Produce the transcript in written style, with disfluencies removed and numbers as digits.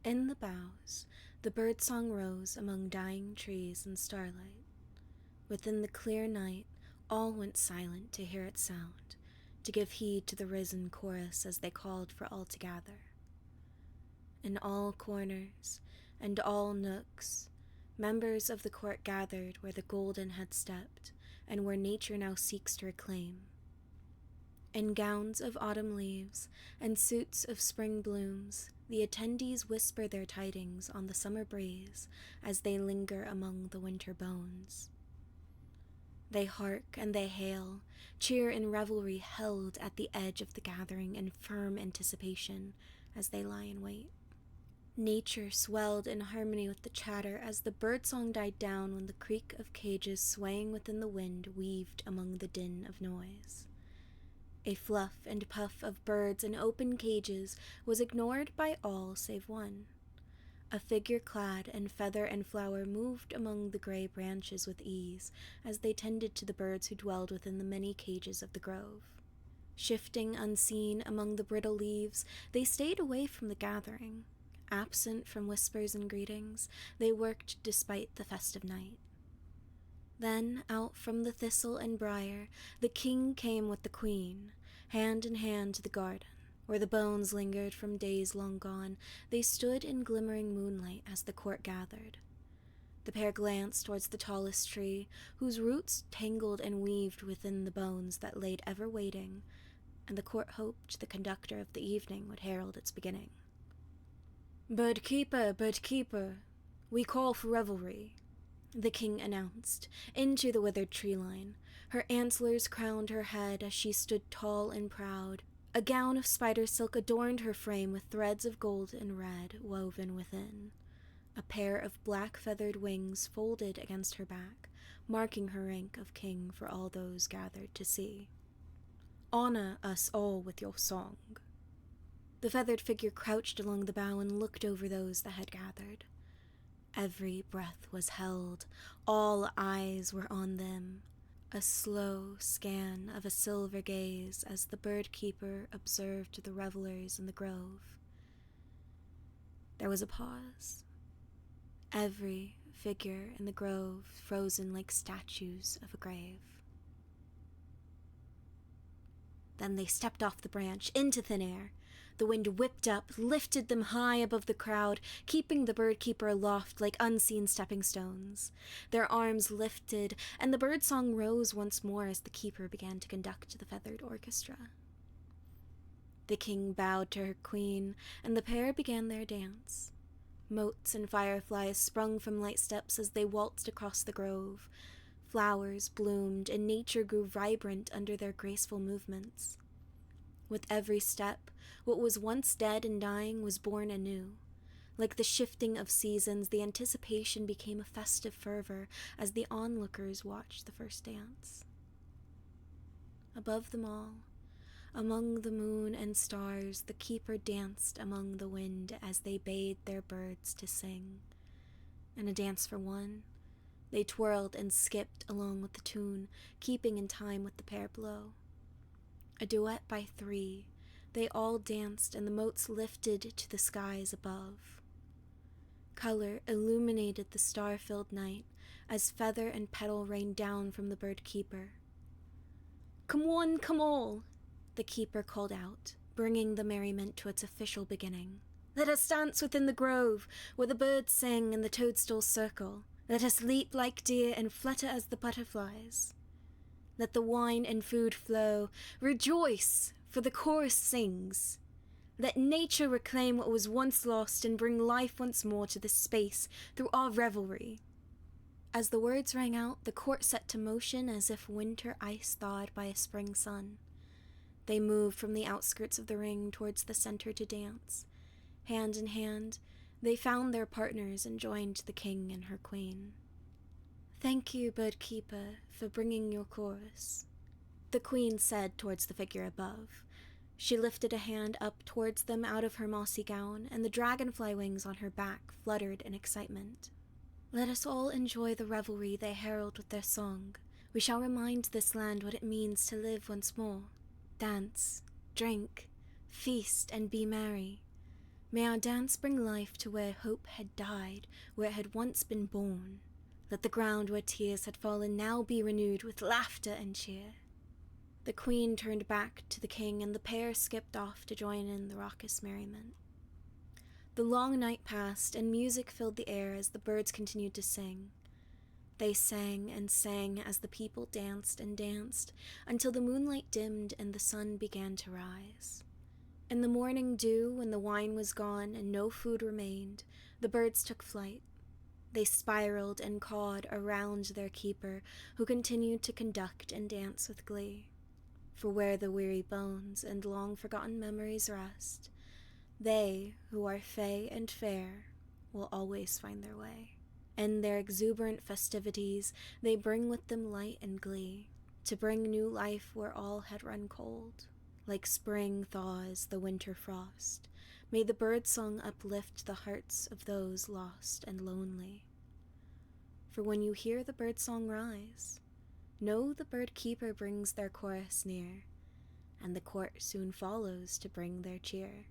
In the boughs, the birdsong rose among dying trees and starlight. Within the clear night, all went silent to hear its sound, to give heed to the risen chorus as they called for all to gather. In all corners and all nooks, members of the court gathered where the golden had stepped, and where nature now seeks to reclaim. In gowns of autumn leaves and suits of spring blooms, the attendees whisper their tidings on the summer breeze as they linger among the winter bones. They hark and they hail, cheer in revelry held at the edge of the gathering in firm anticipation as they lie in wait. Nature swelled in harmony with the chatter as the birdsong died down when the creak of cages swaying within the wind weaved among the din of noise. A fluff and puff of birds in open cages was ignored by all save one. A figure clad in feather and flower moved among the gray branches with ease as they tended to the birds who dwelled within the many cages of the grove. Shifting unseen among the brittle leaves, they stayed away from the gathering. Absent from whispers and greetings, they worked despite the festive night. Then, out from the thistle and briar, the king came with the queen, hand in hand to the garden, where the bones lingered from days long gone. They stood in glimmering moonlight as the court gathered. The pair glanced towards the tallest tree, whose roots tangled and weaved within the bones that laid ever waiting, and the court hoped the conductor of the evening would herald its beginning. "Bird keeper, we call for revelry," the king announced, into the withered tree line. Her antlers crowned her head as she stood tall and proud. A gown of spider silk adorned her frame with threads of gold and red woven within. A pair of black feathered wings folded against her back, marking her rank of king for all those gathered to see. "Honor us all with your song." The feathered figure crouched along the bough and looked over those that had gathered. Every breath was held, all eyes were on them, a slow scan of a silver gaze as the bird keeper observed the revelers in the grove. There was a pause. Every figure in the grove frozen like statues of a grave. Then they stepped off the branch into thin air. The wind whipped up, lifted them high above the crowd, keeping the bird keeper aloft like unseen stepping stones. Their arms lifted, and the birdsong rose once more as the keeper began to conduct the feathered orchestra. The king bowed to her queen, and the pair began their dance. Motes and fireflies sprung from light steps as they waltzed across the grove. Flowers bloomed, and nature grew vibrant under their graceful movements. With every step, what was once dead and dying was born anew. Like the shifting of seasons, the anticipation became a festive fervor as the onlookers watched the first dance. Above them all, among the moon and stars, the keeper danced among the wind as they bade their birds to sing. And a dance for one, they twirled and skipped along with the tune, keeping in time with the pair below. A duet by three, they all danced and the motes lifted to the skies above. Color illuminated the star-filled night as feather and petal rained down from the bird keeper. "Come one, come all," the keeper called out, bringing the merriment to its official beginning. "Let us dance within the grove, where the birds sing and the toadstools circle. Let us leap like deer and flutter as the butterflies. Let the wine and food flow. Rejoice, for the chorus sings. Let nature reclaim what was once lost and bring life once more to this space through our revelry." As the words rang out, the court set to motion as if winter ice thawed by a spring sun. They moved from the outskirts of the ring towards the center to dance. Hand in hand, they found their partners and joined the king and her queen. "Thank you, bird keeper, for bringing your chorus," the queen said towards the figure above. She lifted a hand up towards them out of her mossy gown, and the dragonfly wings on her back fluttered in excitement. "Let us all enjoy the revelry they herald with their song. We shall remind this land what it means to live once more. Dance, drink, feast, and be merry. May our dance bring life to where hope had died, where it had once been born. Let the ground where tears had fallen now be renewed with laughter and cheer. The queen turned back to the king, and the pair skipped off to join in the raucous merriment. The long night passed, and music filled the air as the birds continued to sing. They sang and sang as the people danced and danced, until the moonlight dimmed and the sun began to rise. In the morning dew, when the wine was gone and no food remained, the birds took flight. They spiraled and cawed around their keeper, who continued to conduct and dance with glee. For where the weary bones and long-forgotten memories rest, they who are fey and fair will always find their way. In their exuberant festivities, they bring with them light and glee, to bring new life where all had run cold. Like spring thaws the winter frost, may the birdsong uplift the hearts of those lost and lonely. For when you hear the birdsong rise, know the bird keeper brings their chorus near, and the court soon follows to bring their cheer.